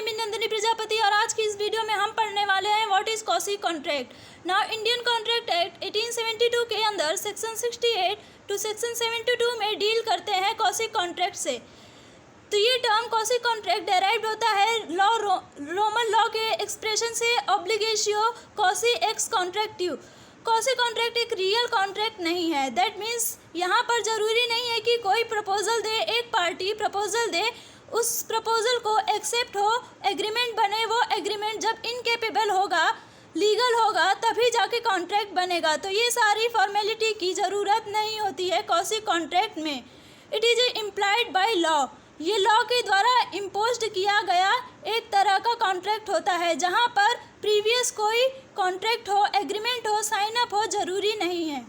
Name is Nandini Prajapati और आज की इस वीडियो में हम पढ़ने वाले हैं what is quasi contract. Now Indian contract act 1872 के अंदर सेक्शन 68 टू सेक्शन 72 में डील करते हैं कॉसी कॉन्ट्रैक्ट से। तो ये टर्म कॉसी कॉन्ट्रैक्ट डेराइव्ड होता है रोमन लॉ के एक्सप्रेशन से obligatio quasi ex contractu. Quasi contract एक रियल कॉन्ट्रैक्ट नहीं है। दैट मीन्स यहाँ पर ज़रूरी नहीं है कि कोई प्रपोजल दे, एक पार्टी प्रपोजल दे, उस प्रपोजल को एक्सेप्ट हो, एग्रीमेंट बने। वो एग्रीमेंट जब इनकेपेबल होगा, लीगल होगा, तभी जाके कॉन्ट्रैक्ट बनेगा। तो ये सारी फॉर्मेलिटी की ज़रूरत नहीं होती है कॉसी कॉन्ट्रैक्ट में। It is implied by law. ये लॉ के द्वारा इम्पोज्ड किया गया एक तरह का कॉन्ट्रैक्ट होता है जहाँ पर प्रीवियस कोई कॉन्ट्रैक्ट हो, एग्रीमेंट हो, साइन अप हो, ज़रूरी नहीं है।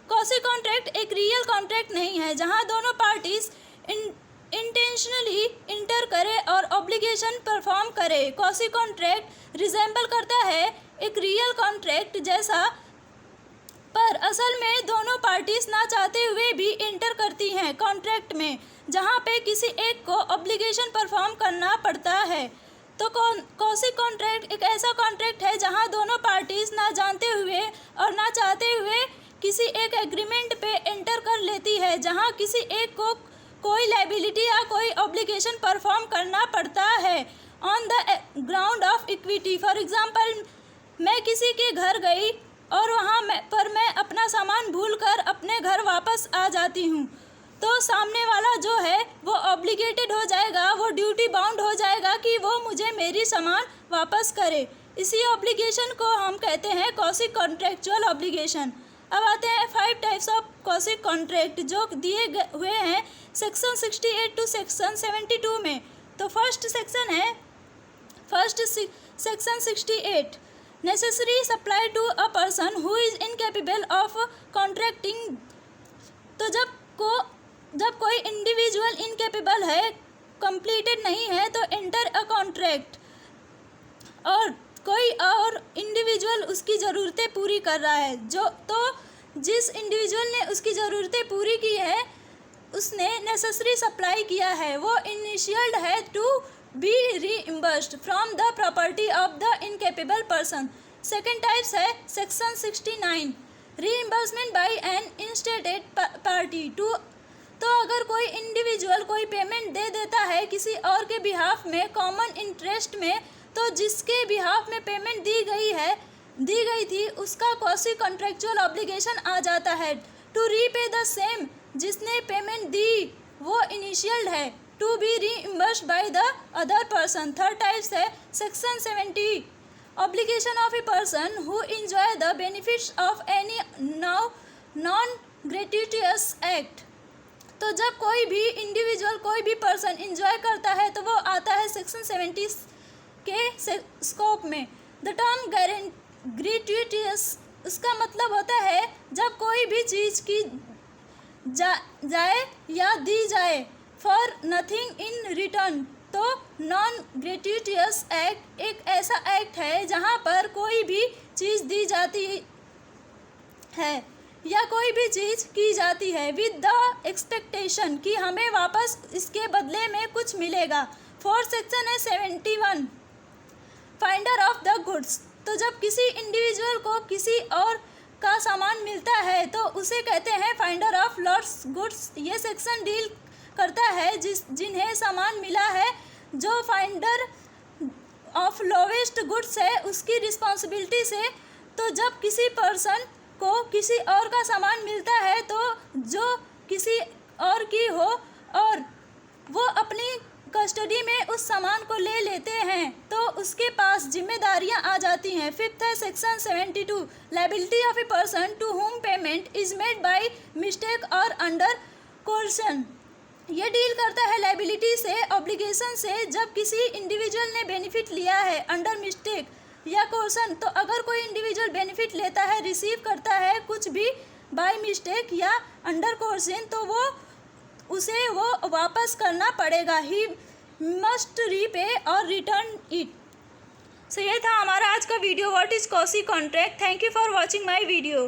कॉसी कॉन्ट्रैक्ट एक रियल कॉन्ट्रैक्ट नहीं है जहाँ दोनों पार्टीज इंटेंशनली इंटर करे और ऑब्लिगेशन परफॉर्म करे। कॉसी कॉन्ट्रैक्ट रिजेंबल करता है एक रियल कॉन्ट्रैक्ट जैसा, पर असल में दोनों पार्टीज ना चाहते हुए भी इंटर करती हैं कॉन्ट्रैक्ट में, जहाँ पे किसी एक को ऑब्लिगेशन परफॉर्म करना पड़ता है। तो कॉसी कॉन्ट्रैक्ट एक ऐसा कॉन्ट्रैक्ट है जहाँ दोनों पार्टीज ना जानते हुए और ना चाहते हुए किसी एक एग्रीमेंट पे एंटर कर लेती है, जहाँ किसी एक को कोई लायबिलिटी या कोई ऑब्लिगेशन परफॉर्म करना पड़ता है on the ground of equity. For example, मैं किसी के घर गई और वहाँ मैं अपना सामान भूलकर अपने घर वापस आ जाती हूँ, तो सामने वाला जो है वो ऑब्लिगेटेड हो जाएगा, वो ड्यूटी बाउंड हो जाएगा कि वो मुझे मेरी सामान वापस करे। इसी ऑब्लिगेशन को हम कहते हैं कॉसी कॉन्ट्रैक्चुअल ऑब्लिगेशन। अब आते हैं 5 टाइप्स ऑफ कॉसी कॉन्ट्रैक्ट जो दिए हुए हैं सेक्शन 68 टू सेक्शन 72 में। तो first section 68, necessary supply to a person who is incapable of contracting. तो जब कोई इंडिविजुअल इनकेपेबल है, कंप्लीटेड नहीं है, तो एंटर अ कॉन्ट्रैक्ट, और कोई और इंडिविजुअल उसकी ज़रूरतें पूरी कर रहा है, जिस इंडिविजुअल ने उसकी ज़रूरतें पूरी की है उसने नेसेसरी सप्लाई किया है, वो इनिशियल्ड है to be reimbursed from the property of the incapable person. Second types है section 69, reimbursement by an interested party to. तो अगर कोई इंडिविजुअल कोई पेमेंट दे देता है किसी और के बिहाफ में कॉमन इंटरेस्ट में, तो जिसके बिहाफ में पेमेंट दी गई थी उसका कॉसी कॉन्ट्रैक्चुअल ऑब्लिगेशन आ जाता है टू रीपे द सेम। जिसने पेमेंट दी वो इनिशियल है to be reimbursed by the other person. Third types है section 70, obligation of a person who enjoy the benefits of any non gratuitous act. तो जब कोई भी इंडिविजुअल, कोई भी पर्सन इंजॉय करता है तो वो आता है सेक्शन 70 के स्कोप में। द टर्म ग्रेटिटियस, उसका मतलब होता है जब कोई भी चीज़ की जाए या दी जाए फॉर नथिंग इन रिटर्न। तो नॉन ग्रेटिटियस एक्ट एक ऐसा एक्ट है जहाँ पर कोई भी चीज़ दी जाती है या कोई भी चीज़ की जाती है विद द एक्सपेक्टेशन कि हमें वापस इसके बदले में कुछ मिलेगा। फोर्थ सेक्शन है 71, फाइंडर ऑफ द गुड्स। तो जब किसी इंडिविजुअल को किसी और का सामान मिलता है तो उसे कहते हैं फाइंडर ऑफ लॉस्ट गुड्स। ये सेक्शन डील करता है जिन्हें सामान मिला है, जो फाइंडर ऑफ लोवेस्ट गुड्स है उसकी रिस्पॉन्सिबिलिटी से। तो जब किसी पर्सन को किसी और का सामान मिलता है तो जो किसी और की हो और वो अपनी कस्टडी में उस सामान को ले लेते हैं तो उसके पास जिम्मेदारियां आ जाती हैं। फिफ्थ है section 72, liability of a person to whom payment is made by mistake और अंडर कोर्सन। ये डील करता है लायबिलिटी से, ऑब्लिगेशन से। जब किसी इंडिविजुअल ने बेनिफिट लिया है अंडर मिस्टेक या कोर्सन, तो अगर कोई इंडिविजुअल बेनिफिट लेता है, रिसीव करता है कुछ भी बाय मिस्टेक या अंडर कोर्सन, तो उसे वापस करना पड़ेगा। ही मस्ट रीपे और रिटर्न इट। सो ये था हमारा आज का video what is quasi contract. Thank you for watching my video.